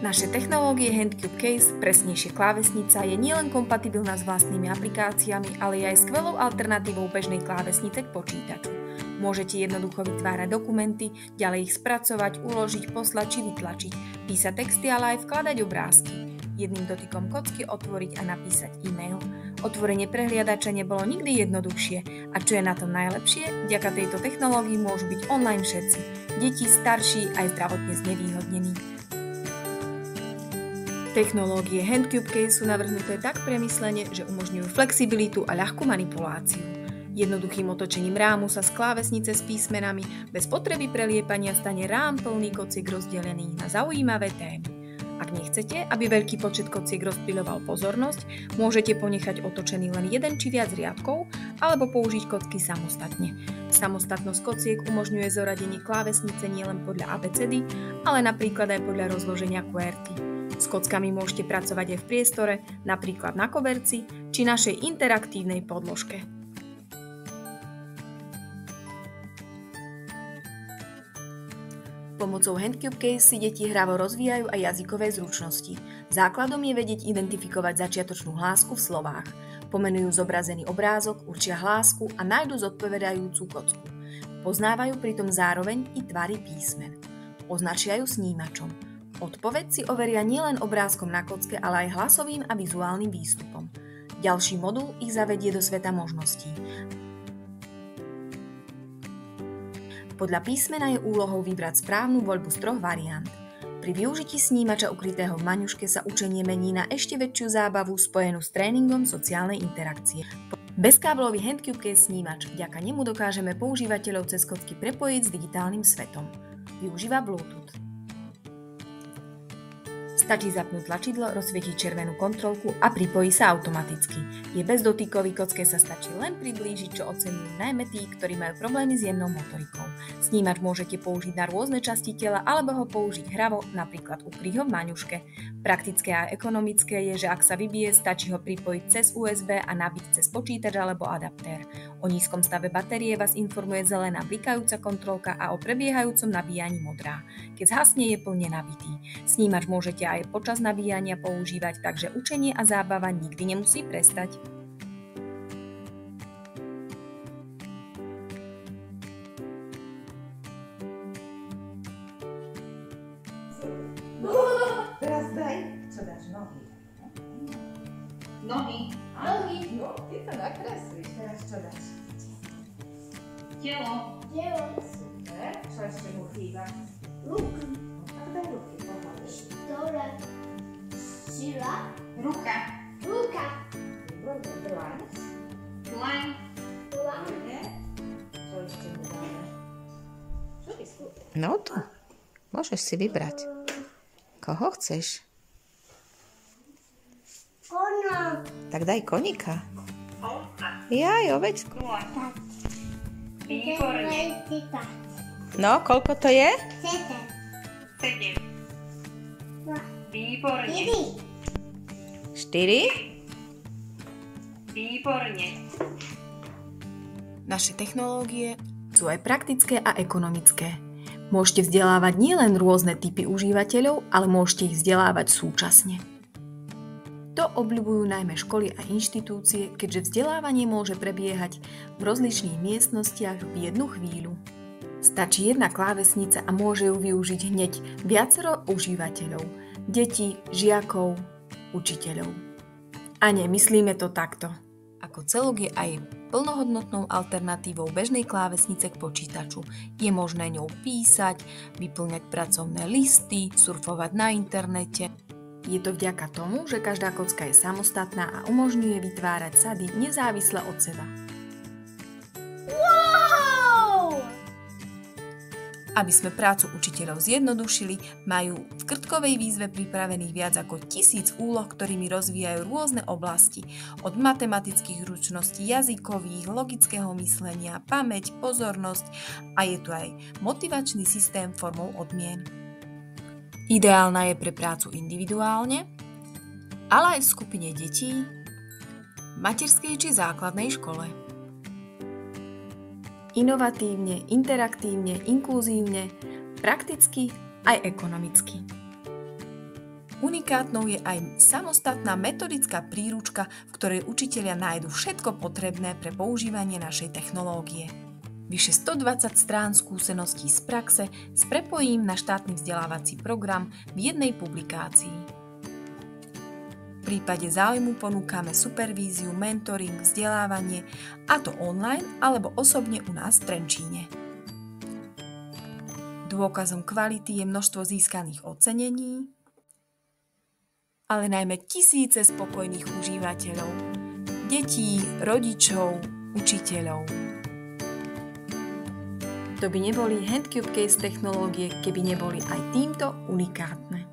Naše technológie Handcube Case, presnejšie klávesnica, je nielen kompatibilná s vlastnými aplikáciami, ale je aj skvelou alternatívou bežnej klávesnice k počítaču. Môžete jednoducho vytvárať dokumenty, ďalej ich spracovať, uložiť, poslať či vytlačiť, písať texty, ale aj vkladať obrázky. Jedným dotykom kocky otvoriť a napísať e-mail. Otvorenie prehliadača nebolo nikdy jednoduchšie a čo je na tom najlepšie, vďaka tejto technológii môžu byť online všetci, deti, starší aj zdravotne znevýhodnení. Technológie Handcube Case sú navrhnuté tak premyslene, že umožňujú flexibilitu a ľahkú manipuláciu. Jednoduchým otočením rámu sa z klávesnice s písmenami bez potreby preliepania stane rám plný kociek rozdelený na zaujímavé témy. Ak nechcete, aby veľký počet kociek rozplyľoval pozornosť, môžete ponechať otočený len jeden či viac riadkov alebo použiť kocky samostatne. Samostatnosť kociek umožňuje zoradenie klávesnice nielen podľa abecedy, ale napríklad aj podľa rozloženia QWERTY. S kockami môžete pracovať aj v priestore, napríklad na koberci či našej interaktívnej podložke. Pomocou Handcube Case si deti hravo rozvíjajú aj jazykové zručnosti. Základom je vedieť identifikovať začiatočnú hlásku v slovách. Pomenujú zobrazený obrázok, určia hlásku a nájdu zodpovedajúcu kocku. Poznávajú pritom zároveň i tvary písmen. Označia ju snímačom. Odpoveď si overia nielen obrázkom na kocke, ale aj hlasovým a vizuálnym výstupom. Ďalší modul ich zavedie do sveta možností. Podľa písmena je úlohou vybrať správnu voľbu z 3 variant. Pri využití snímača ukrytého v maňuške sa učenie mení na ešte väčšiu zábavu spojenú s tréningom sociálnej interakcie. Bezkáblový Handcube Case snímač, vďaka nemu dokážeme používateľov cez kocky prepojiť s digitálnym svetom. Využíva Bluetooth. Stačí zapnúť tlačidlo, rozsvietiť červenú kontrolku a pripojí sa automaticky. Je bezdotykový, kocke sa stačí len priblížiť, čo oceňujú najmä tí, ktorí majú problémy s jemnou motorikou. Snímač môžete použiť na rôzne časti tela alebo ho použiť hravo, napríklad ukryť ho v maňuške. Praktické a ekonomické je, že ak sa vybije, stačí ho pripojiť cez USB a nabiť cez počítač alebo adaptér. O nízkom stave batérie vás informuje zelená blikajúca kontrolka a o prebiehajúcom nabíjaní modrá. Keď zhasne, je plne nabitý. Snímač môžete aj počas nabíjania používať, takže učenie a zábava nikdy nemusí prestať. Teraz daj, čo dáš, nohy. Nohy. Nohy, no, ty to nakreslíš. Teraz čo dáš? Telo. Telo. Super, čo ešte mu chýba? Ruky. Tak daj ruky, pomalej. Dobre. Sila. Ruka. Ruka. Výborné, dlaň. Dlaň. Dlaň. Výborné. Čo ešte mu dáme? Čo vyskúšaš? No to, môžeš si vybrať. Koho chceš? Ona. Tak daj koníka. Ovca. Jaj, ovečku. Nula. Výborne. No, koľko to je? 7. Výborne. 4. Výborne. Naše technológie sú aj praktické a ekonomické. Môžete vzdelávať nielen rôzne typy užívateľov, ale môžete ich vzdelávať súčasne. To obľubujú najmä školy a inštitúcie, keďže vzdelávanie môže prebiehať v rozličných miestnostiach v jednu chvíľu. Stačí jedna klávesnica a môže ju využiť hneď viacero užívateľov, detí, žiakov, učiteľov. A nemyslíme to takto. Ako celok je aj plnohodnotnou alternatívou bežnej klávesnice k počítaču. Je možné ňou písať, vyplňať pracovné listy, surfovať na internete. Je to vďaka tomu, že každá kocka je samostatná a umožňuje vytvárať sady nezávisle od seba. Wow! Aby sme prácu učiteľov zjednodušili, majú v krtkovej výzve pripravených viac ako 1000 úloh, ktorými rozvíjajú rôzne oblasti, od matematických zručností, jazykových, logického myslenia, pamäť, pozornosť a je tu aj motivačný systém formou odmien. Ideálna je pre prácu individuálne, ale aj v skupine detí, v materskej či základnej škole. Inovatívne, interaktívne, inkluzívne, prakticky aj ekonomicky. Unikátnou je aj samostatná metodická príručka, v ktorej učitelia nájdu všetko potrebné pre používanie našej technológie. Vyše 120 strán skúseností z praxe s prepojím na štátny vzdelávací program v jednej publikácii. V prípade záujmu ponúkame supervíziu, mentoring, vzdelávanie, a to online alebo osobne u nás v Trenčíne. Dôkazom kvality je množstvo získaných ocenení, ale najmä tisíce spokojných užívateľov, detí, rodičov, učiteľov. To by neboli Handcube Case technológie, keby neboli aj týmto unikátne.